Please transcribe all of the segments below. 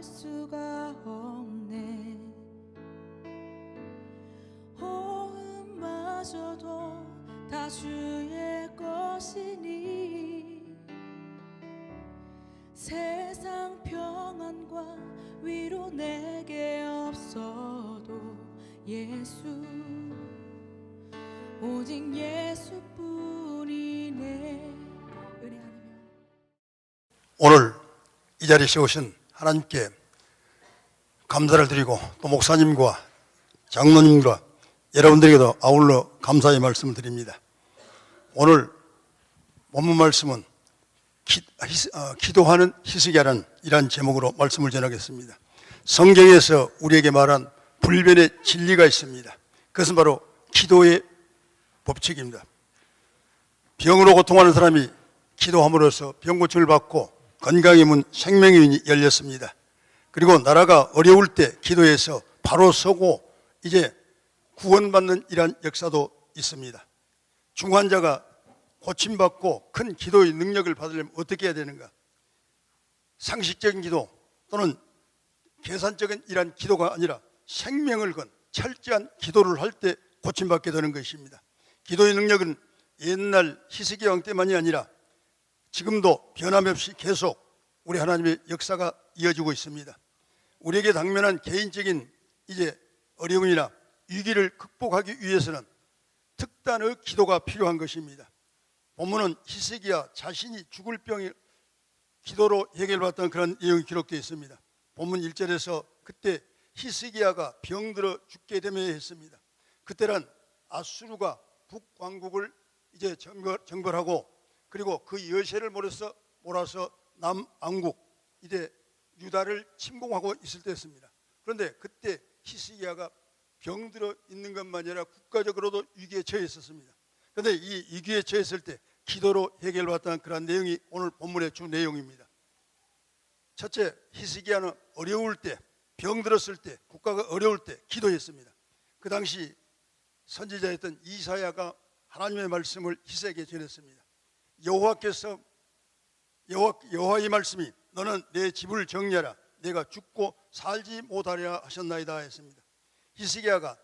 수가 없네. 호흡마저도 다 주의 것이니 세상 평안과 위로 내게 없어도 예수, 오직 예수뿐이네. 은혜하며 오늘 이 자리에 오신 하나님께 감사를 드리고 또 목사님과 장로님과 여러분들에게도 아울러 감사의 말씀을 드립니다. 오늘 본문 말씀은 기도하는 히스기야라는 이러한 제목으로 말씀을 전하겠습니다. 성경에서 우리에게 말한 불변의 진리가 있습니다. 그것은 바로 기도의 법칙입니다. 병으로 고통하는 사람이 기도함으로써 병고침을 받고 건강의 문, 생명의 문이 열렸습니다. 그리고 나라가 어려울 때 기도해서 바로 서고 이제 구원받는 이러한 역사도 있습니다. 중환자가 고침받고 큰 기도의 능력을 받으려면 어떻게 해야 되는가? 상식적인 기도 또는 계산적인 이러한 기도가 아니라 생명을 건 철저한 기도를 할 때 고침받게 되는 것입니다. 기도의 능력은 옛날 히스기야 왕 때만이 아니라 지금도 변함없이 계속 우리 하나님의 역사가 이어지고 있습니다. 우리에게 당면한 개인적인 이제 어려움이나 위기를 극복하기 위해서는 특단의 기도가 필요한 것입니다. 본문은 히스기야 자신이 죽을 병이 기도로 해결받았던 그런 내용이 기록되어 있습니다. 본문 1절에서 그때 히스기야가 병들어 죽게 되며 했습니다. 그때는 아수르가 북왕국을 이제 정벌하고 그리고 그 여세를 몰아서 남왕국 이제 유다를 침공하고 있을 때였습니다. 그런데 그때 히스기야가 병들어 있는 것만 아니라 국가적으로도 위기에 처해 있었습니다. 그런데 이 위기에 처했을 때 기도로 해결받았다는 그런 내용이 오늘 본문의 주 내용입니다. 첫째, 히스기야는 어려울 때, 병들었을 때, 국가가 어려울 때 기도했습니다. 그 당시 선지자였던 이사야가 하나님의 말씀을 히스기야에게 전했습니다. 여호와의 말씀이 너는 내 집을 정리하라, 내가 죽고 살지 못하리라 하셨나이다 했습니다. 히스기야가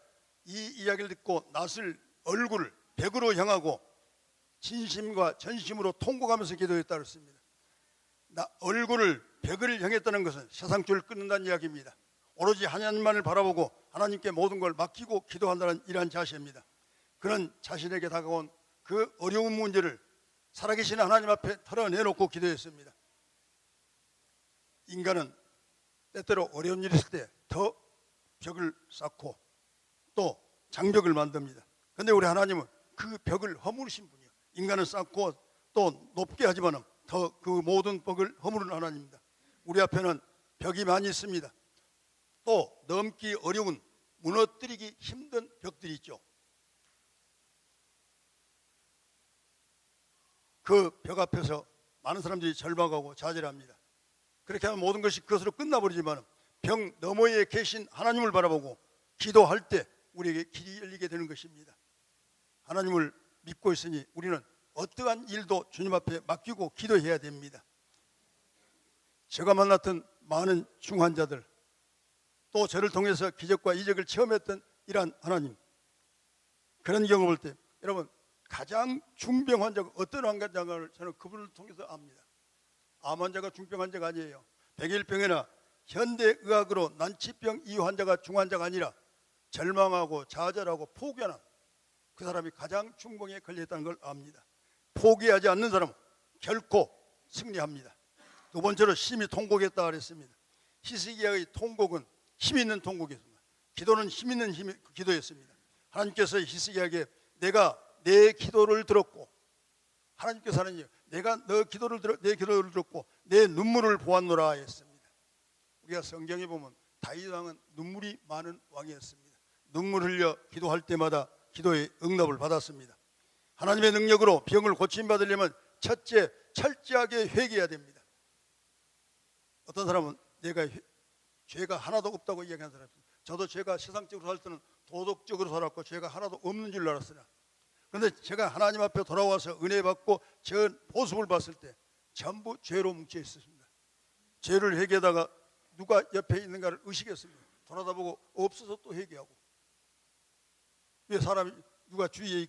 이 이야기를 듣고 낯을 얼굴을 벽으로 향하고 진심과 전심으로 통곡하면서 기도했다 그랬습니다. 얼굴을 벽을 향했다는 것은 세상 줄을 끊는다는 이야기입니다. 오로지 하나님만을 바라보고 하나님께 모든 걸 맡기고 기도한다는 이러한 자세입니다. 그런 자신에게 다가온 그 어려운 문제를 살아계신 하나님 앞에 털어내놓고 기도했습니다. 인간은 때때로 어려운 일이 있을 때 더 벽을 쌓고 또 장벽을 만듭니다. 그런데 우리 하나님은 그 벽을 허무르신 분이요, 인간을 쌓고 또 높게 하지만 더 그 모든 벽을 허무르는 하나님입니다. 우리 앞에는 벽이 많이 있습니다. 또 넘기 어려운, 무너뜨리기 힘든 벽들이 있죠. 그 벽 앞에서 많은 사람들이 절망하고 좌절합니다. 그렇게 하면 모든 것이 그것으로 끝나버리지만 벽 너머에 계신 하나님을 바라보고 기도할 때 우리에게 길이 열리게 되는 것입니다. 하나님을 믿고 있으니 우리는 어떠한 일도 주님 앞에 맡기고 기도해야 됩니다. 제가 만났던 많은 중환자들, 또 저를 통해서 기적과 이적을 체험했던 이러한 하나님, 그런 경험을 볼 때 여러분, 가장 중병 환자가 어떤 환자인가를 저는 그분을 통해서 압니다. 암 환자가 중병 환자가 아니에요. 백일병이나 현대의학으로 난치병 이 환자가 중환자가 아니라 절망하고 좌절하고 포기하는 그 사람이 가장 중병에 걸렸다는 걸 압니다. 포기하지 않는 사람은 결코 승리합니다. 두 번째로 심히 통곡했다 그랬습니다. 히스기야의 통곡은 힘 있는 통곡이었습니다. 기도는 힘 있는 기도였습니다. 하나님께서 히스기야에게 내가 내 기도를 들었고, 하나님께서 하나님 내가 내 기도를 들었고 내 눈물을 보았노라 했습니다. 우리가 성경에 보면 다윗 왕은 눈물이 많은 왕이었습니다. 눈물 흘려 기도할 때마다 기도의 응답을 받았습니다. 하나님의 능력으로 병을 고침받으려면 첫째, 철저하게 회개해야 됩니다. 어떤 사람은 내가 죄가 하나도 없다고 이야기하는 사람이 있습니다. 저도 죄가 세상적으로 살 때는 도덕적으로 살았고 죄가 하나도 없는 줄 알았으나, 그런데 제가 하나님 앞에 돌아와서 은혜 받고 저 모습을 봤을 때 전부 죄로 뭉쳐 있었습니다. 죄를 회개하다가 누가 옆에 있는가를 의식했습니다. 돌아다보고 없어서 또 회개하고. 왜 사람이 누가 주위에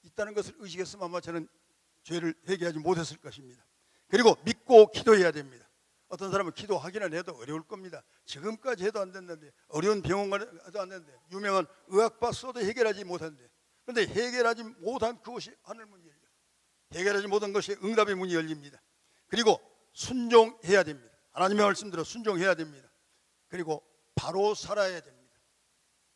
있다는 것을 의식했으면 아마 저는 죄를 회개하지 못했을 것입니다. 그리고 믿고 기도해야 됩니다. 어떤 사람은 기도하기는 해도 어려울 겁니다. 지금까지 해도 안 됐는데, 어려운 병원 가도 안 됐는데, 유명한 의학파 써도 해결하지 못했는데, 그런데 해결하지 못한 그것이 하늘 문이 열려. 해결하지 못한 것이 응답의 문이 열립니다. 그리고 순종해야 됩니다. 하나님의 말씀대로 순종해야 됩니다. 그리고 바로 살아야 됩니다.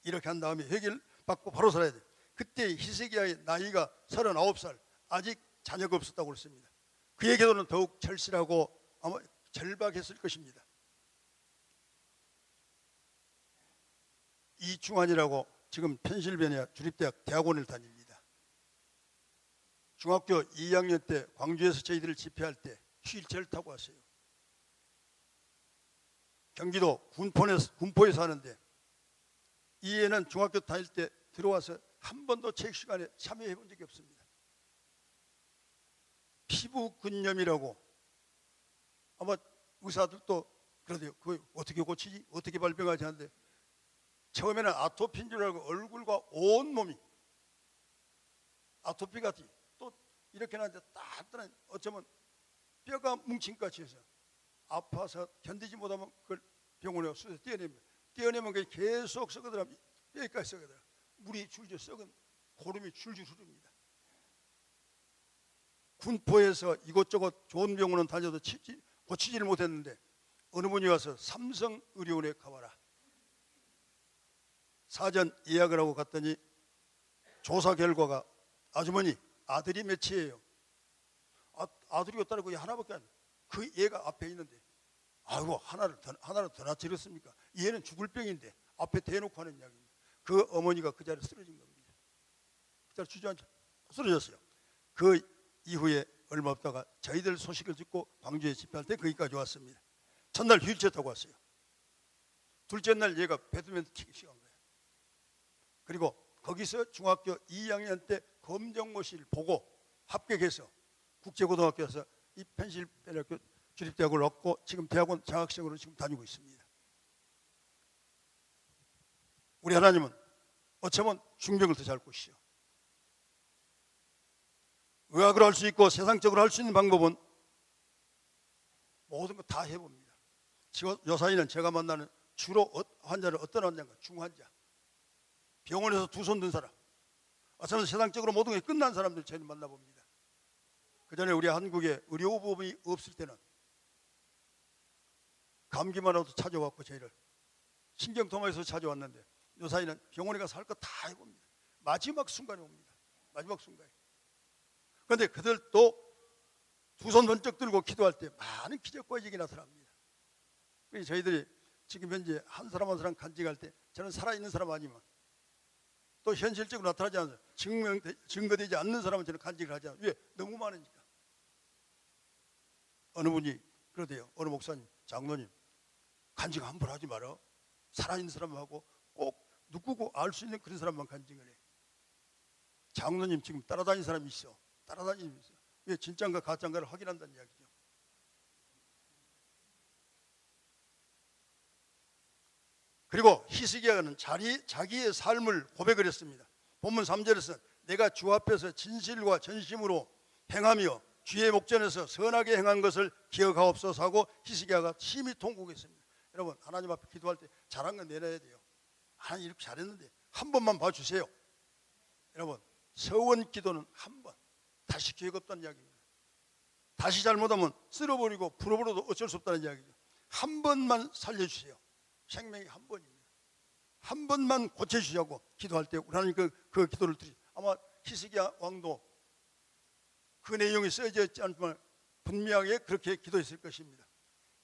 이렇게 한 다음에 해결받고 바로 살아야 돼요. 그때 히스기야의 나이가 39살, 아직 자녀가 없었다고 그랬습니다. 그의 기도는 더욱 절실하고 아마 절박했을 것입니다. 이중환이라고 지금 펜실베니아 주립대학 대학원을 다닙니다. 중학교 2학년 때 광주에서 저희들을 집회할 때 휠체어를 타고 왔어요. 경기도 군포에 사는데 이 애는 중학교 다닐 때 들어와서 한 번도 체육 시간에 참여해 본 적이 없습니다. 피부근염이라고 아마 의사들도 그러대요. 그거 어떻게 고치지? 어떻게 발병하지? 하는데 처음에는 아토피인 줄 알고 얼굴과 온몸이 아토피 같이 또 이렇게 나는데 따뜻한 어쩌면 뼈가 뭉친 것 같이 해서 아파서 견디지 못하면 그걸 병원에 수서 떼어냅니다. 떼어내면 그게 계속 썩어들어 뼈까지 썩어들어 물이 줄줄 썩은 고름이 줄줄 흐릅니다. 군포에서 이곳저곳 좋은 병원은 다녀도 고치지를 못했는데 어느 분이 와서 삼성의료원에 가봐라. 사전 예약을 하고 갔더니 조사 결과가 아주머니 아들이 몇이에요? 아들이 없다는 거 하나밖에 안 돼요. 그 얘가 앞에 있는데 아이고 하나를 더 낳지렸습니까? 얘는 죽을 병인데 앞에 대놓고 하는 이야기입니다. 그 어머니가 그 자리에 쓰러진 겁니다. 그 자리에 주저앉아 쓰러졌어요. 그 이후에 얼마 없다가 저희들 소식을 듣고 광주에 집회할 때 거기까지 왔습니다. 첫날 휠체어 타고 왔어요. 둘째 날 얘가 배드민턴 치기 시작한 거예요. 그리고 거기서 중학교 2학년 때 검정고시를 보고 합격해서 국제고등학교에서 이 펜실베니아학교 주립대학을 얻고 지금 대학원 장학생으로 지금 다니고 있습니다. 우리 하나님은 어쩌면 중병을 더 잘 꼬시죠. 의학으로 할 수 있고 세상적으로 할 수 있는 방법은 모든 거 다 해봅니다. 요사이는 제가 만나는 주로 환자는 어떤 환자인가? 중환자. 병원에서 두 손 든 사람. 어쩌면 세상적으로 모든 게 끝난 사람들 저희는 만나봅니다. 그 전에 우리 한국에 의료보험이 없을 때는 감기만 와도 찾아왔고 저희를 신경통화에서 찾아왔는데 요사이는 병원에 가서 할 거 다 해봅니다. 마지막 순간에 옵니다. 마지막 순간에. 그런데 그들도 두 손 번쩍 들고 기도할 때 많은 기적과 이적이 나타납니다. 그래서 저희들이 지금 현재 한 사람 한 사람 간직할 때 저는 살아있는 사람 아니면 또 현실적으로 나타나지 않아요. 증거되지 않는 사람은 저는 간직을 하지 않아요. 왜? 너무 많으니까. 어느 분이 그러대요. 어느 목사님, 장로님 간직 함부로 하지 마라. 살아있는 사람하고 꼭 누구고 알 수 있는 그런 사람만 간직을 해. 장로님 지금 따라다니는 사람이 있어. 따라다니는 있어. 왜 진짜인가 가짜인가를 확인한다는 이야기죠. 그리고 히스기야는 자기의 삶을 고백을 했습니다. 본문 3절에서 내가 주 앞에서 진실과 전심으로 행하며 주의 목전에서 선하게 행한 것을 기억하옵소서 하고 히스기야가 심히 통곡했습니다. 여러분 하나님 앞에 기도할 때 잘한 건 내놔야 돼요. 하나님 이렇게 잘했는데 한 번만 봐주세요. 여러분 서원 기도는 한 번, 다시 기회가 없다는 이야기입니다. 다시 잘못하면 쓸어버리고 풀어버려도 어쩔 수 없다는 이야기죠. 한 번만 살려주세요. 생명이 한 번입니다. 한 번만 고쳐주시라고 기도할 때 우리 하나님 그 기도를 드리죠. 아마 히스기야 왕도 그 내용이 써져 있지 않지만 분명하게 그렇게 기도했을 것입니다.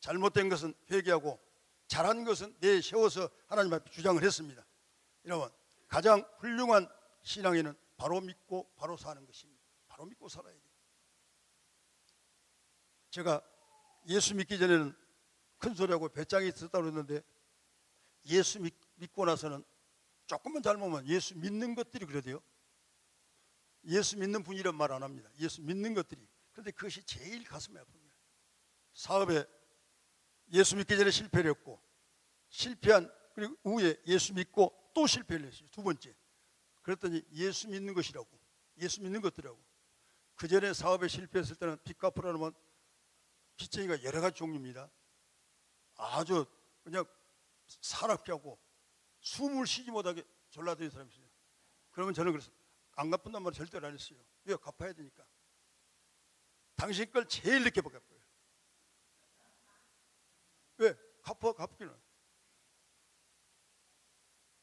잘못된 것은 회개하고 잘한 것은 내세워서 하나님 앞에 주장을 했습니다. 여러분 가장 훌륭한 신앙에는 바로 믿고 바로 사는 것입니다. 바로 믿고 살아야 돼요. 제가 예수 믿기 전에는 큰 소리하고 배짱이 들었다고 그랬는데 예수 믿고 나서는 조금만 잘못하면 예수 믿는 것들이 그러대요. 예수 믿는 분이란 말 안 합니다. 예수 믿는 것들이. 그런데 그것이 제일 가슴이 아픕니다. 사업에 예수 믿기 전에 실패를 했고, 실패한 그리고 후에 예수 믿고 또 실패를 했어요. 두 번째. 그랬더니 예수 믿는 것이라고, 예수 믿는 것들이라고. 그 전에 사업에 실패했을 때는 빚 갚으라면 빚쟁이가 여러 가지 종류입니다. 아주 그냥 사납게 하고 숨을 쉬지 못하게 졸라대는 사람이 있어요. 그러면 저는 그래서 안 갚는단 말을 절대로 안 했어요. 왜? 갚아야 되니까. 당신 걸 제일 늦게 갚아요. 왜? 갚기는.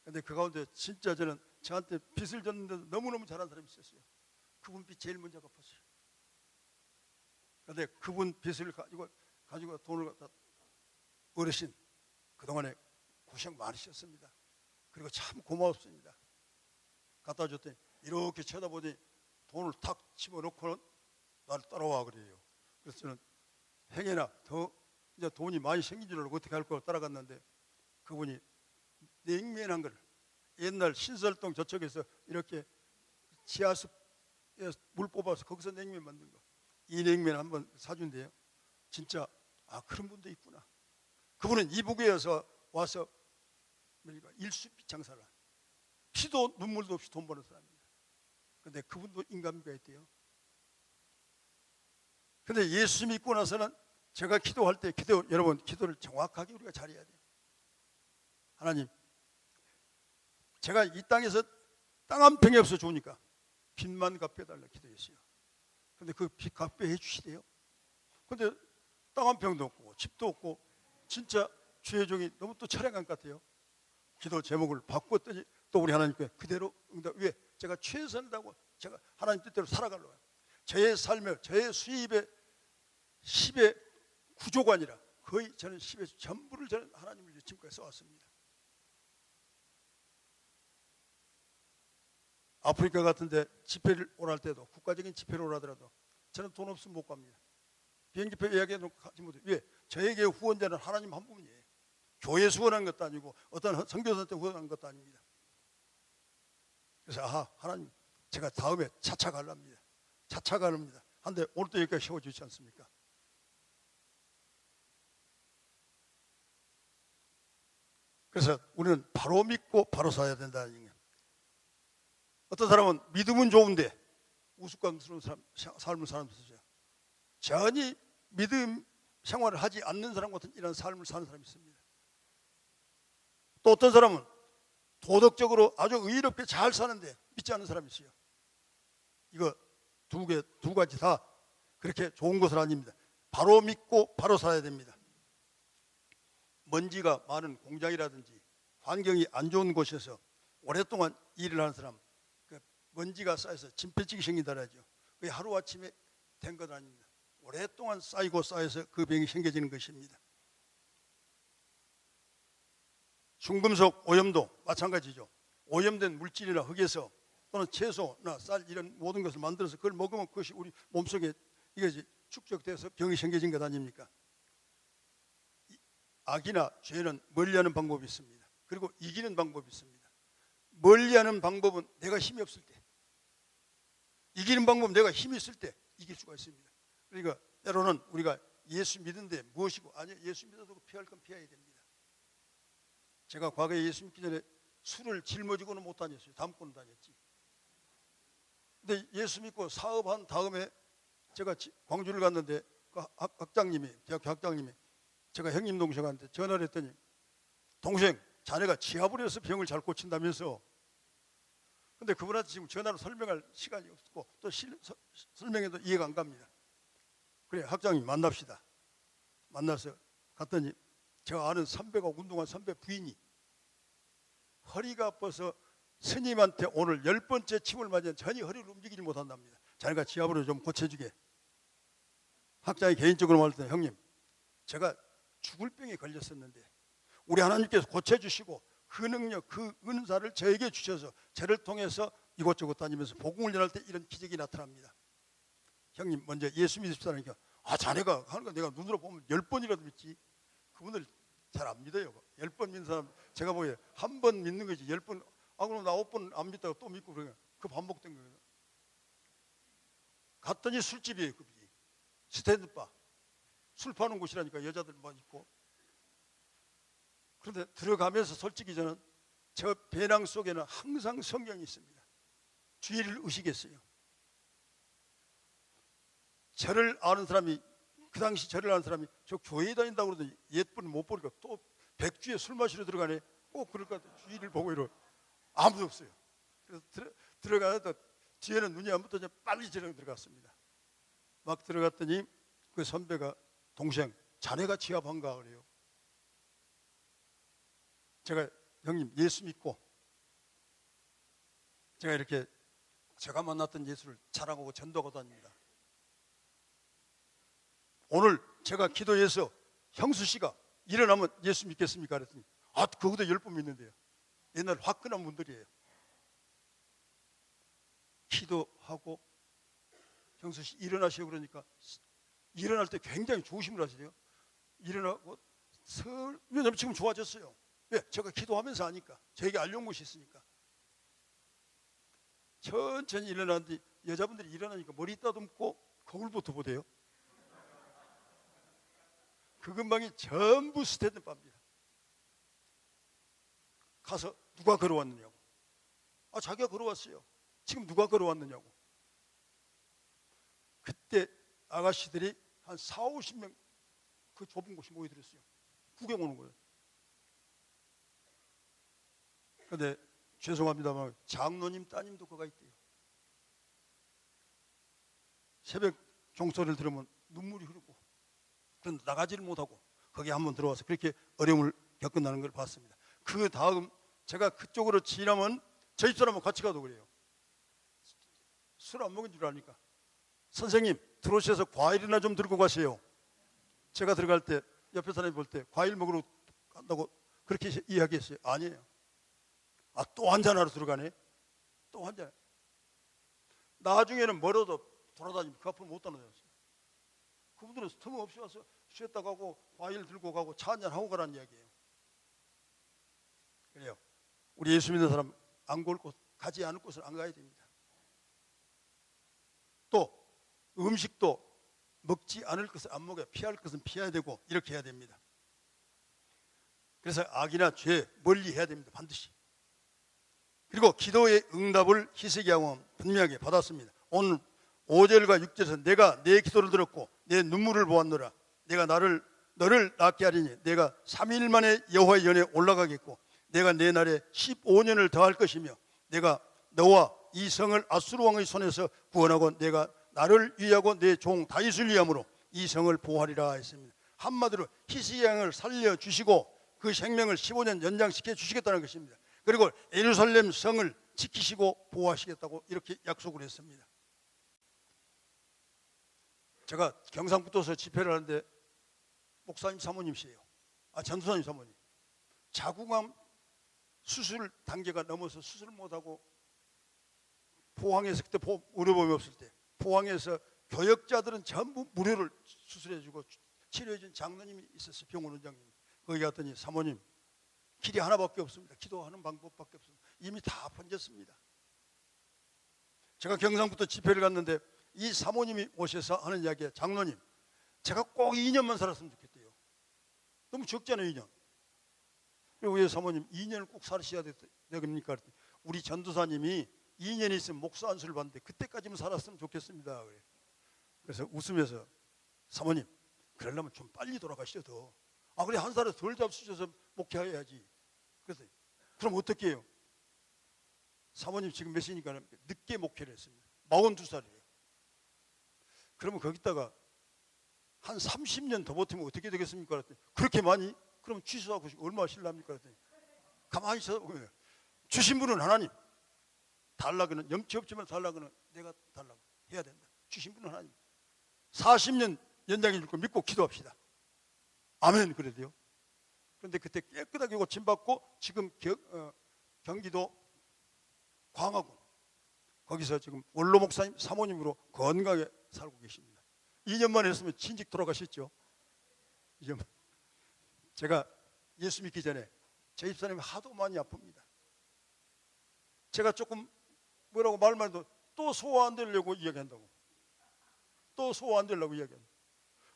근데 그 가운데 진짜 저는 저한테 빚을 졌는데도 너무너무 잘한 사람이 있었어요. 그분 빚 제일 먼저 갚았어요. 그런데 그분 빚을 가지고 돈을 갖다, 어르신 그동안에 고생 많으셨습니다. 그리고 참 고마웠습니다. 갖다 줬더니 이렇게 쳐다보더니 돈을 탁 집어넣고는 나를 따라와 그래요. 그래서 저는 행여나 더 이제 돈이 많이 생긴 줄 알고 어떻게 할 거고 따라갔는데, 그분이 냉면한 걸 옛날 신설동 저쪽에서 이렇게 지하수 물 뽑아서 거기서 냉면 만든 거, 이 냉면 한번 사준대요. 진짜 그런 분도 있구나. 그분은 이북에서 와서 일수빛 장사를, 피도 눈물도 없이 돈 버는 사람입니다. 그런데 그분도 인간미가 있대요. 그런데 예수 믿고 나서는 제가 기도할 때 여러분 기도를 정확하게 우리가 잘해야 돼요. 하나님, 제가 이 땅에서 땅 한 평이 없어 좋으니까 빚만 갚여달라 기도했어요. 그런데 그 빚 갚여 해주시대요. 그런데 땅 한 평도 없고 집도 없고 진짜 주의 종이 너무 또 철량한 것 같아요. 기도 제목을 바꿨더니 또 우리 하나님께 그대로 응답. 왜? 제가 최선을 다하고 제가 하나님 뜻대로 살아가려고 해요. 저의 삶에, 저의 수입의 10의 구조가 아니라 거의 저는 10의 전부를 저는 하나님을 위해 지금까지 써왔습니다. 아프리카 같은데 집회를 오랄 때도, 국가적인 집회를 오라더라도 저는 돈 없으면 못 갑니다. 비행기표 예약해놓고 가지 못해요. 왜? 저에게 후원자는 하나님 한 분이에요. 교회에서 후원한 것도 아니고 어떤 선교사한테 후원한 것도 아닙니다. 그래서 하나님, 제가 다음에 차차 가랍니다. 차차 가랍니다. 한데 오늘도 여기까지 세워주지 않습니까? 그래서 우리는 바로 믿고 바로 살아야 된다는 얘기예요. 어떤 사람은 믿음은 좋은데 우스꽝스러운 삶을 사는 것이죠. 전혀 믿음 생활을 하지 않는 사람 같은 이런 삶을 사는 사람이 있습니다. 또 어떤 사람은 도덕적으로 아주 의롭게 잘 사는데 믿지 않는 사람이 있어요. 이거 두 가지 다 그렇게 좋은 것은 아닙니다. 바로 믿고 바로 살아야 됩니다. 먼지가 많은 공장이라든지 환경이 안 좋은 곳에서 오랫동안 일을 하는 사람, 그 먼지가 쌓여서 진폐증이 생긴다는 하죠. 그게 하루아침에 된 것 아닙니다. 오랫동안 쌓여서 그 병이 생겨지는 것입니다. 중금속 오염도 마찬가지죠. 오염된 물질이나 흙에서 또는 채소나 쌀 이런 모든 것을 만들어서 그걸 먹으면 그것이 우리 몸속에 이게 축적돼서 병이 생겨진 것 아닙니까? 악이나 죄는 멀리하는 방법이 있습니다. 그리고 이기는 방법이 있습니다. 멀리하는 방법은 내가 힘이 없을 때, 이기는 방법은 내가 힘이 있을 때 이길 수가 있습니다. 그러니까 때로는 우리가 예수 믿는데 무엇이고, 아니 예수 믿어도 피할 건 피해야 됩니다. 제가 과거에 예수 믿기 전에 술을 짊어지고는 못 다녔어요. 담고는 다녔지. 근데 예수 믿고 사업한 다음에 제가 광주를 갔는데 그 대학교 학장님이 제가 형님 동생한테 전화를 했더니, 동생, 자네가 지압을 해서 병을 잘 고친다면서. 근데 그분한테 지금 전화로 설명할 시간이 없고 또 설명해도 이해가 안 갑니다. 그래, 학장님 만납시다. 만나서 갔더니 제가 아는 선배가, 운동한 선배 부인이 허리가 아파서 스님한테 오늘 10번째 침을 맞으면 전혀 허리를 움직이지 못한답니다. 자네가 지압으로 좀 고쳐주게. 학장이 개인적으로 말할 때, 형님, 제가 죽을 병에 걸렸었는데 우리 하나님께서 고쳐주시고 그 능력, 그 은사를 저에게 주셔서 저를 통해서 이곳저곳 다니면서 복음을 전할 때 이런 기적이 나타납니다. 형님 먼저 예수 믿으십사니까, 자네가 하는 거 내가 눈으로 보면 10번이라도 믿지. 그분들 잘 안 믿어요. 10번 믿는 사람 제가 보기에 한 번 믿는 거지 10번, 그럼 나 5번 안 믿다가 또 믿고 그러면 그 반복된 거예요. 갔더니 술집이에요. 급이 스탠드바, 술 파는 곳이라니까 여자들 막 있고 그런데 들어가면서 솔직히 저는 저 배낭 속에는 항상 성경이 있습니다. 주의를 의식했어요. 저를 아는 사람이, 그 당시 저를 아는 사람이 저 교회 다닌다고 그러더니 옛분을 못 보니까 또 백주에 술 마시러 들어가네. 꼭 그럴 것 같아요. 주의를 보고 이러. 아무도 없어요. 그래서 들어가서 뒤에는 눈이 안 붙어서 빨리 들어갔습니다. 막 들어갔더니 그 선배가, 동생, 자네가 지압한가 그래요. 제가, 형님 예수 믿고 제가 이렇게 제가 만났던 예수를 자랑하고 전도하고 다닙니다. 오늘 제가 기도해서 형수 씨가 일어나면 예수 믿겠습니까? 그랬더니 그것도 10분 믿는데요. 옛날 화끈한 분들이에요. 기도하고 형수 씨 일어나시고 그러니까 일어날 때 굉장히 조심을 하시대요. 일어나고 왜냐면 지금 좋아졌어요. 왜? 제가 기도하면서 하니까. 저에게 알려온 것이 있으니까. 천천히 일어나는데 여자분들이 일어나니까 머리 따듬고 거울부터 보대요. 그 근방이 전부 스탠드바입니다. 가서 누가 걸어왔느냐고. 자기가 걸어왔어요. 지금 누가 걸어왔느냐고. 그때 아가씨들이 한 40~50명 그 좁은 곳이 모여들었어요. 구경 오는 거예요. 그런데 죄송합니다만 장로님 따님도 거가 있대요. 새벽 종소리를 들으면 눈물이 흐르고, 그런데 나가지를 못하고 거기 한번 들어와서 그렇게 어려움을 겪는다는 걸 봤습니다. 그 다음 제가 그쪽으로 지나면 저희 사람하고 같이 가도 그래요. 술 안 먹은 줄 아니까 선생님 들어오셔서 과일이나 좀 들고 가세요. 제가 들어갈 때 옆에 사람이 볼 때 과일 먹으러 간다고 그렇게 이야기했어요. 아니에요. 또 한잔하러 들어가네. 또 한잔. 나중에는 멀어도 돌아다니면 그 앞으로 못 다녀다녔어요. 그분들은 틈없이 와서 쉬었다 가고 과일 들고 가고 차 한잔 하고 가라는 이야기예요. 그래요. 우리 예수 믿는 사람 안 갈 곳, 가지 않을 곳을 안 가야 됩니다. 또 음식도 먹지 않을 것을 안 먹어야, 피할 것은 피해야 되고 이렇게 해야 됩니다. 그래서 악이나 죄 멀리 해야 됩니다. 반드시. 그리고 기도의 응답을 히스기야는 분명하게 받았습니다. 오늘 5절과 6절에서 내가 내 기도를 들었고 내 눈물을 보았노라. 내가 너를 낫게 하리니 내가 3일 만에 여호와의 전에 올라가겠고 내가 내 날에 15년을 더할 것이며 내가 너와 이 성을 아수르 왕의 손에서 구원하고 내가 나를 위하고 내 종 다윗을 위함으로 이 성을 보호하리라 했습니다. 한마디로 히스기야 왕을 살려주시고 그 생명을 15년 연장시켜 주시겠다는 것입니다. 그리고 예루살렘 성을 지키시고 보호하시겠다고 이렇게 약속을 했습니다. 제가 경상북도에서 집회를 하는데 목사님 사모님이세요. 전도사님 사모님. 자궁암 수술 단계가 넘어서 수술 못하고 포항에서, 그때 의료보험이 없을 때 포항에서 교역자들은 전부 무료를 수술해주고 치료해준 장로님이 있었어요. 병원 원장님. 거기 갔더니 사모님 길이 하나밖에 없습니다. 기도하는 방법밖에 없습니다. 이미 다 번졌습니다. 제가 경상북도 집회를 갔는데 이 사모님이 오셔서 하는 이야기에 장로님 제가 꼭 2년만 살았으면 좋겠대요. 너무 적잖아요 2년. 그리고 왜 사모님 2년을 꼭 살으셔야 됩니까? 우리 전도사님이 2년이 있으면 목사 안수를 받는데 그때까지만 살았으면 좋겠습니다. 그래서 웃으면서 사모님 그러려면 좀 빨리 돌아가셔도 그래 한 살을 덜 잡수셔서 목회해야지. 그래서 그럼 어떻게 해요? 사모님 지금 몇 시니까 늦게 목회를 했습니다. 42살이에요. 그러면 거기다가 한 30년 더 버티면 어떻게 되겠습니까? 그랬더니 그렇게 많이? 그럼 취소하고 얼마 실랍니까? 그랬더니 가만히 있어. 주신 분은 하나님. 달라고는 염치 없지만 달라고는 내가 달라고 해야 된다. 주신 분은 하나님. 40년 연장해 줄 거 믿고 기도합시다. 아멘. 그래도요. 그런데 그때 깨끗하게 고침받고 지금 경기도 광화군 거기서 지금 원로 목사님 사모님으로 건강하게 살고 계십니다. 2년만 했으면 진직 돌아가셨죠. 2년만. 제가 예수 믿기 전에 제 집사님이 하도 많이 아픕니다. 제가 조금 뭐라고 말만 해도 또 소화 안 되려고 이야기한다고. 또 소화 안 되려고 이야기한다.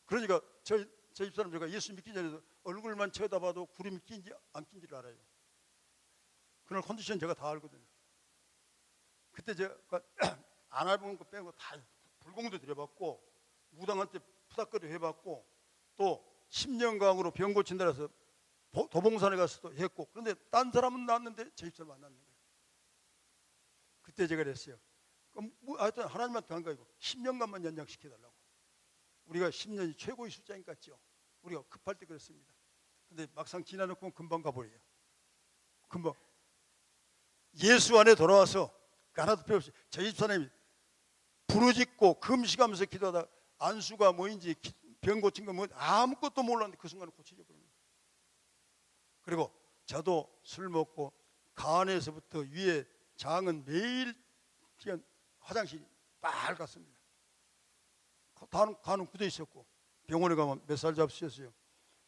그러니까 제 집사람 제가 예수 믿기 전에도 얼굴만 쳐다봐도 구름이 낀지 안 낀지를 알아요. 그날 컨디션 제가 다 알거든요. 그때 제가 안 해본 거 빼고 다 불공도 들여봤고 무당한테 푸닥거리 해봤고 또 10년간으로 병 고친다 해서 도봉산에 가서도 했고, 그런데 딴 사람은 낳았는데 제 입술 만났는 거예요. 그때 제가 그랬어요. 그럼 하여튼 하나님한테 한 거이고 10년간만 연장시켜달라고. 우리가 10년이 최고의 숫자인 것 같죠. 우리가 급할 때 그랬습니다. 근데 막상 지나놓고 금방 가버려요. 금방. 예수 안에 돌아와서 하나도 필요 없이 저희 집사람이 부르짖고 금식하면서 기도하다 안수가 뭐인지 병 고친 거 뭐 아무것도 몰랐는데 그 순간에 고쳐져 버립니다. 그리고 저도 술 먹고 간에서부터 위에 장은 매일 그냥 화장실이 빨갛습니다. 간은 굳어 있었고 병원에 가면 몇 살 잡수셨어요?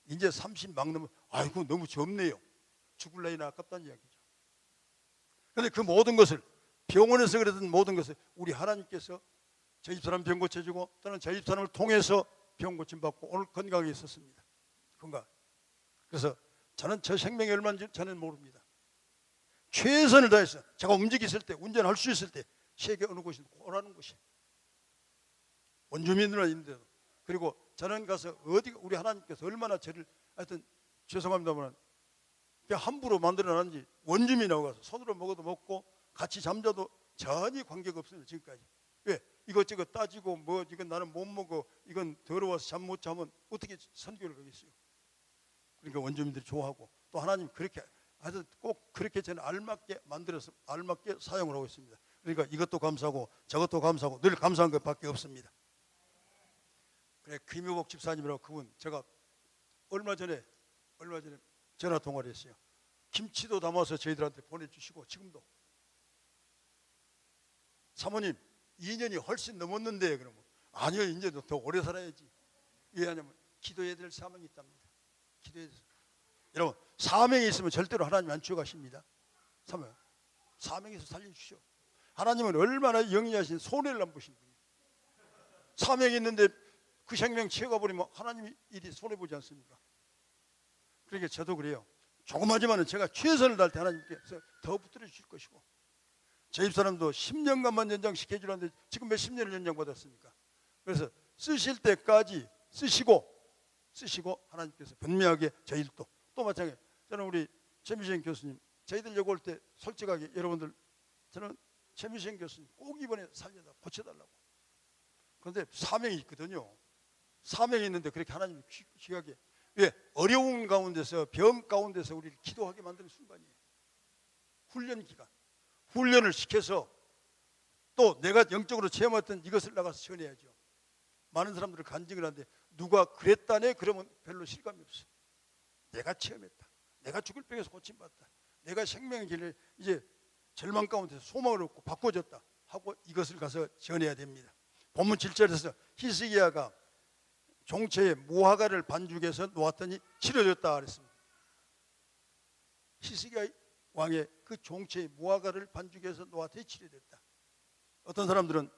이제 30 막 넘으면 아이고 너무 젊네요. 죽을 나이나 아깝다는 이야기죠. 그런데 그 모든 것을 병원에서 그랬던 모든 것을 우리 하나님께서 저희 집사람 병 고쳐주고 또는 저희 집사람을 통해서 병 고침 받고 오늘 건강하게 있었습니다. 건강. 그래서 저는 저 생명이 얼마인지 저는 모릅니다. 최선을 다해서 제가 움직였을 때 운전할 수 있을 때 세계 어느 곳이든 오라는 곳이 원주민들은 있는데도 그리고 저는 가서 어디 우리 하나님께서 얼마나 저를 하여튼 죄송합니다만 그냥 함부로 만들어놨는지 원주민하고 가서 손으로 먹어도 먹고 같이 잠자도 전혀 관계가 없습니다. 지금까지. 왜? 이것저것 따지고 뭐 이건 나는 못 먹어 이건 더러워서 잠 못 자면 어떻게 선교를 가겠어요. 그러니까 원주민들이 좋아하고 또 하나님 그렇게 하여튼 꼭 그렇게 저는 알맞게 만들어서 알맞게 사용을 하고 있습니다. 그러니까 이것도 감사하고 저것도 감사하고 늘 감사한 것밖에 없습니다. 그래 김효복 집사님이라고 그분 제가 얼마 전에 전화 통화를 했어요. 김치도 담아서 저희들한테 보내주시고 지금도 사모님 2년이 훨씬 넘었는데 그러면 아니요 이제 더 오래 살아야지. 왜냐하면 기도해야 될 사명이 있답니다. 기도해야 될 여러분 사명이 있으면 절대로 하나님 안 죽어가십니다. 사명에서 살려주시오. 하나님은 얼마나 영리하신 손해를 안 보신 분이에요. 사명이 있는데 그 생명 치워가 버리면 하나님이 일이 손해보지 않습니까? 그러니까 저도 그래요. 조금하지만은 제가 최선을 다할 때 하나님께서 더 붙들어 주실 것이고 제 집사람도 10년간만 연장시켜 주라는데 지금 몇십 년을 연장받았습니까? 그래서 쓰실 때까지 쓰시고 하나님께서 분명하게 저희들도 또 마찬가지. 저는 우리 최미생 교수님 저희들 여기 올 때 솔직하게 여러분들 저는 최미생 교수님 꼭 이번에 살려다 고쳐달라고. 그런데 사명이 있거든요. 사명이 있는데 그렇게 하나님이 귀하게 왜 어려운 가운데서 병 가운데서 우리를 기도하게 만드는 순간이에요. 훈련 기간. 훈련을 시켜서 또 내가 영적으로 체험했던 이것을 나가서 전해야죠. 많은 사람들을 간증을 하는데 누가 그랬다네 그러면 별로 실감이 없어. 내가 체험했다. 내가 죽을 병에서 고침받았다. 내가 생명의 길을 이제 절망 가운데서 소망을 얻고 바꿔졌다 하고 이것을 가서 전해야 됩니다. 본문 7절에서 히스기야가 종체에 무화과를 반죽해서 놓았더니 치료졌다 그랬습니다. 히스기야 왕의 그 종체에 무화과를 반죽해서 놓았더니 치료됐다. 어떤 사람들은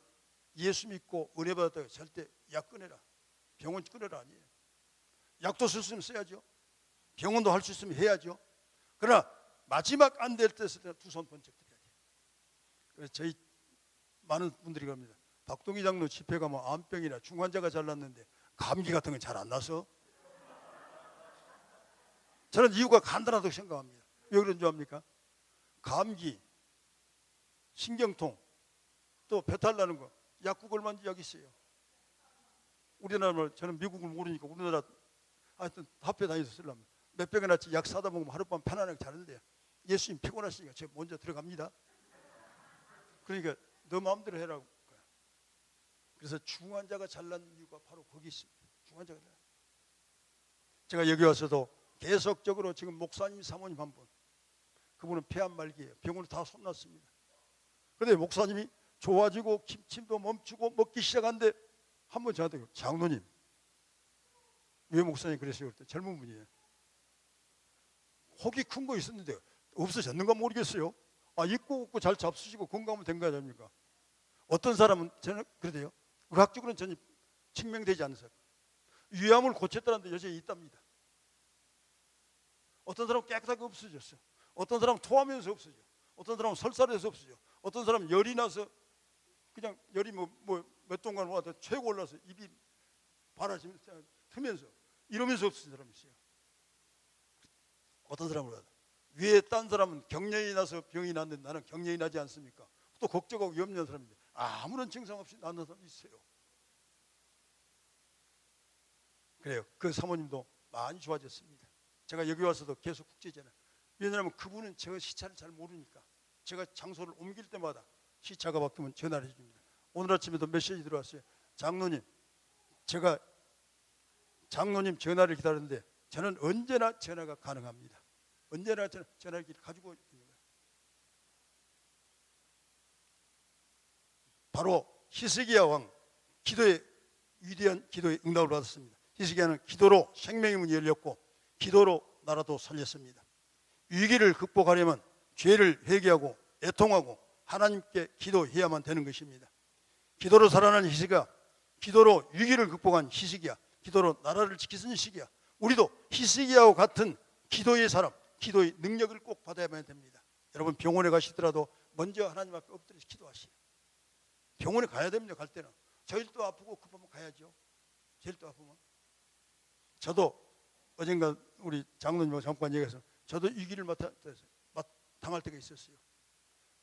예수 믿고 은혜 받았다고 절대 약 끊어라 병원 끊어라 아니에요. 약도 쓸 수 있으면 써야죠. 병원도 할 수 있으면 해야죠. 그러나 마지막 안 될 때 두 손 번쩍 들어야 돼요. 그래서 저희 많은 분들이 갑니다. 박동희 장로 집회 가면 암병이나 중환자가 잘났는데 감기 같은 건 잘 안 나서 저는 이유가 간단하다고 생각합니다. 왜 그런 줄 압니까? 감기, 신경통, 또 배탈 나는 거 약국 얼마인지 여기 있어요. 우리나라 저는 미국을 모르니까 우리나라 하여튼 학교 다니서 쓰려면 몇 병이나치 약 사다 먹으면 하룻밤 편안하게 자는데 예수님 피곤하시니까 제가 먼저 들어갑니다. 그러니까 너 마음대로 해라고. 그래서 중환자가 잘난 이유가 바로 거기 있습니다. 중환자가 잘난. 제가 여기 와서도 계속적으로 지금 목사님, 사모님 한 분, 그분은 폐암 말기예요. 병원을 다 손놨습니다. 그런데 목사님이 좋아지고 침도 멈추고 먹기 시작한데 한 번 저한테 장로님, 왜 목사님 그랬어요? 그때 젊은 분이에요. 혹이 큰 거 있었는데 없어졌는가 모르겠어요. 있고 없고 잘 잡수시고 건강하면 된 거 아닙니까? 어떤 사람은 저는 그래도요. 의학적으로는 전혀 증명되지 않은 사람. 위암을 고쳤다는데 여전히 있답니다. 어떤 사람은 깨끗하게 없어졌어. 어떤 사람은 토하면서 없어져. 어떤 사람은 설사해서 없어져. 어떤 사람은 열이 나서 그냥 열이 몇 동간 와도 최고 올라서 입이 바라지면서 트면서 이러면서 없어진 사람이 있어요. 어떤 사람은 위에 딴 사람은 경련이 나서 병이 났는데 나는 경련이 나지 않습니까? 또 걱정하고 염려하는 사람인데 아무런 증상 없이 낫는 사람이 있어요. 그래요. 그 사모님도 많이 좋아졌습니다. 제가 여기 와서도 계속 국제잖아요. 왜냐하면 그분은 제가 시차를 잘 모르니까 제가 장소를 옮길 때마다 시차가 바뀌면 전화를 해줍니다. 오늘 아침에도 메시지 들어왔어요. 장로님, 제가 장로님 전화를 기다리는데 저는 언제나 전화가 가능합니다. 언제나 전화기를 가지고 있는 거예요. 바로 히스기야 왕 기도의 위대한 기도의 응답을 받았습니다. 히스기야는 기도로 생명의 문이 열렸고 기도로 나라도 살렸습니다. 위기를 극복하려면 죄를 회개하고 애통하고 하나님께 기도해야만 되는 것입니다. 기도로 살아난 히스기야, 기도로 위기를 극복한 히스기야, 기도로 나라를 지키는 히스기야. 우리도 히스기야와 같은 기도의 사람, 기도의 능력을 꼭 받아야만 됩니다. 여러분 병원에 가시더라도 먼저 하나님 앞에 엎드려서 기도하시오. 병원에 가야 됩니다. 갈 때는 제일 또 아프고 급하면 가야죠. 제일 또 아프면. 저도 어젠가 우리 장로님하고 잠깐 얘기해서 저도 위기를 당할 때가 있었어요.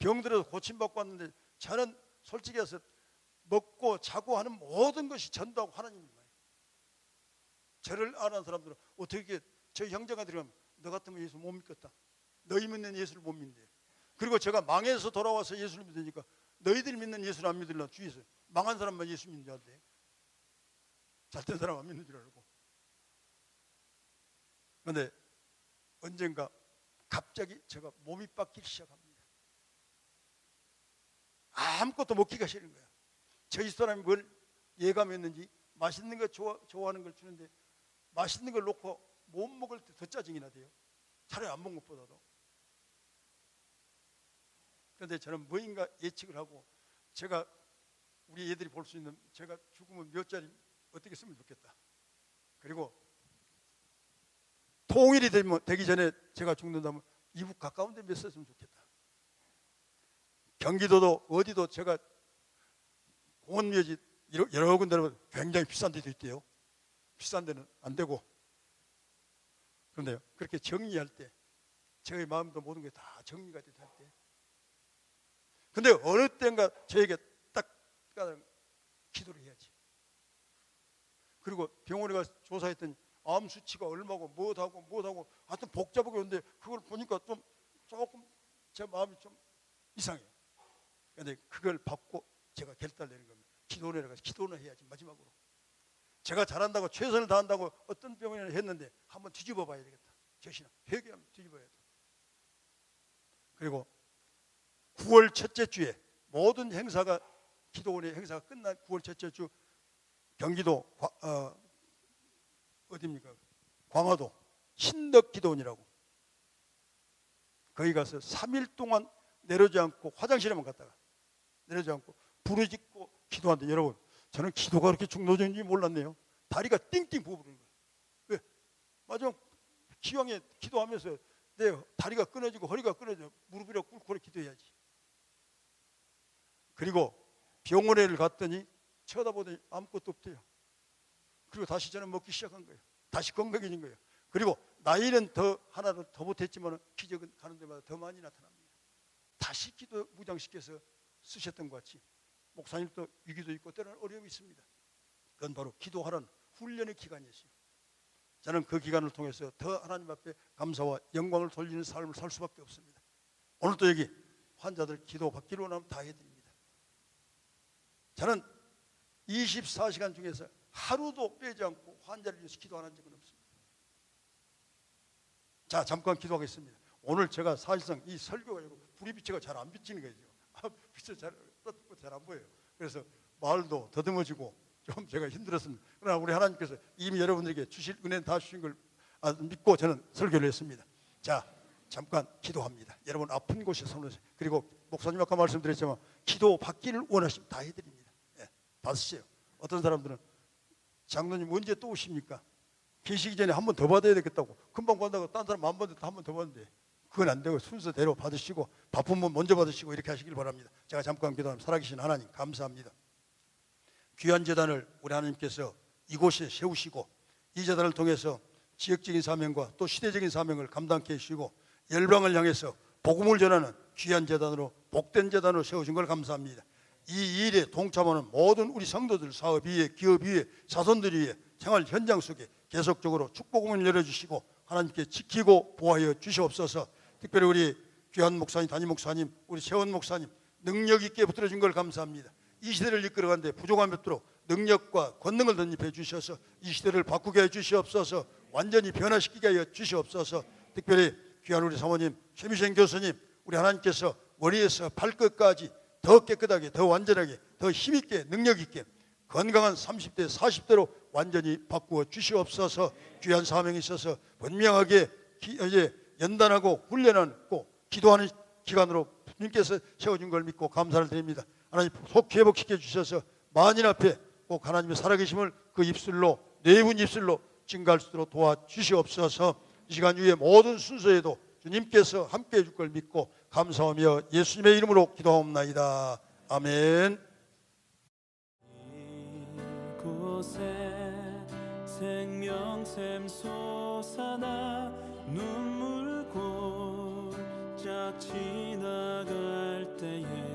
병들어서 고침받고 왔는데 저는 솔직히 해서 먹고 자고 하는 모든 것이 전도하고 하나님입니다. 저를 아는 사람들은 어떻게 저 형제가 들어가면 너 같으면 예수 못 믿겠다. 너희 믿는 예수를 못 믿는데. 그리고 제가 망해서 돌아와서 예수를 믿으니까 너희들 믿는 예수를 안 믿으려고 주위에서 망한 사람만 예수 믿는 줄 알대. 잘된 사람 안 믿는 줄 알고. 그런데 언젠가 갑자기 제가 몸이 빡기 시작합니다. 아무것도 먹기가 싫은 거야. 저희 사람이 뭘 예감했는지 맛있는 거 좋아하는 걸 주는데 맛있는 걸 놓고 못 먹을 때 더 짜증이 나대요. 차라리 안 먹는 것보다도. 그런데 저는 뭐인가 예측을 하고 제가 우리 애들이 볼 수 있는 제가 죽으면 몇 자리 어떻게 쓰면 좋겠다. 그리고 통일이 되기 전에 제가 죽는다면 이북 가까운 데 몇 썼으면 좋겠다. 경기도도 어디도 제가 공원묘지 여러 군데는 굉장히 비싼 데도 있대요. 비싼 데는 안 되고. 그런데요, 그렇게 정리할 때 저의 마음도 모든 게 다 정리가 될 때. 근데 어느 때인가 저에게 딱 기도를 해야지. 그리고 병원에 가서 조사했더니 암 수치가 얼마고 뭐하고 하여튼 복잡하게 오는데 그걸 보니까 좀 조금 제 마음이 좀 이상해요. 그런데 그걸 받고 제가 결단을 내는 겁니다. 기도를 해가지고 기도는 해야지. 마지막으로 제가 잘한다고 최선을 다한다고 어떤 병원에 했는데 한번 뒤집어 봐야 되겠다. 저신아 회개하면 뒤집어야 돼. 그리고 9월 첫째 주에 모든 행사가 기도원의 행사가 끝난 9월 첫째 주 경기도 어디입니까? 광화도 신덕기도원이라고 거기 가서 3일 동안 내려오지 않고 화장실에만 갔다가 내려오지 않고 부르짖고 기도하는데 여러분 저는 기도가 그렇게 중노적인지 몰랐네요. 다리가 띵띵 부어버리는 거예요. 왜? 마지막 기왕에 기도하면서 내 다리가 끊어지고 허리가 끊어져 무릎이라 꿇고 기도해야지. 그리고 병원에 갔더니 쳐다보더니 아무것도 없대요. 그리고 다시 저는 먹기 시작한 거예요. 다시 건강해진 거예요. 그리고 나이는 더 하나를 더 못했지만 기적은 가는 데마다 더 많이 나타납니다. 다시 기도 무장시켜서 쓰셨던 것 같이 목사님도 위기도 있고 때로는 어려움이 있습니다. 그건 바로 기도하는 훈련의 기간이었어요. 저는 그 기간을 통해서 더 하나님 앞에 감사와 영광을 돌리는 삶을 살 수밖에 없습니다. 오늘 또 여기 환자들 기도 받기로 원하면 다 해드립니다. 저는 24시간 중에서 하루도 빼지 않고 환자를 위해서 기도 안 한 적은 없습니다. 자, 잠깐 기도하겠습니다. 오늘 제가 사실상 이 설교가 불이 비치가 잘 안 비치는 거예요. 빛이 잘 안 보여요. 그래서 말도 더듬어지고 좀 제가 힘들었습니다. 그러나 우리 하나님께서 이미 여러분들에게 주실 은혜는 다 주신 걸 믿고 저는 설교를 했습니다. 자, 잠깐 기도합니다. 여러분 아픈 곳에 손을 그리고 목사님 아까 말씀드렸지만 기도 받기를 원하시면 다 해드립니다. 예, 받으세요. 어떤 사람들은 장로님 언제 또 오십니까? 계시기 전에 한 번 더 받아야 되겠다고 금방 받다가 딴 사람 안 받았다 한 번 더 받는데 그건 안 되고 순서대로 받으시고 바쁜 분 먼저 받으시고 이렇게 하시길 바랍니다. 제가 잠깐 기도하면 살아계신 하나님 감사합니다. 귀한 재단을 우리 하나님께서 이곳에 세우시고 이 재단을 통해서 지역적인 사명과 또 시대적인 사명을 감당케 해주시고 열방을 향해서 복음을 전하는 귀한 재단으로 복된 재단으로 세우신 걸 감사합니다. 이 일에 동참하는 모든 우리 성도들 사업 위에 기업 위에 자손들 위에 생활 현장 속에 계속적으로 축복문을 열어주시고 하나님께 지키고 보호하여 주시옵소서. 특별히 우리 귀한 목사님, 담임 목사님, 우리 세원 목사님 능력 있게 붙들어준 걸 감사합니다. 이 시대를 이끌어가는데 부족함이 없도록 능력과 권능을 덧입혀 주셔서 이 시대를 바꾸게 해 주시옵소서. 완전히 변화시키게 하여 주시옵소서. 특별히 귀한 우리 사모님 최미생 교수님 우리 하나님께서 머리에서 발끝까지 더 깨끗하게 더 완전하게 더 힘있게 능력있게 건강한 30대 40대로 완전히 바꾸어 주시옵소서. 귀한 사명이 있어서 분명하게 이제 연단하고 훈련하고 기도하는 기간으로 주님께서 세워준 걸 믿고 감사를 드립니다. 하나님 속히 회복시켜 주셔서 만인 앞에 꼭 하나님의 살아계심을 그 입술로 네분 입술로 증가할 수 있도록 도와주시옵소서. 이 시간 위에 모든 순서에도 주님께서 함께 해줄 걸 믿고 감사하며 예수님의 이름으로 기도하옵나이다. 아멘. 이곳에 생명샘 솟아나 눈물 골짝 지나갈 때에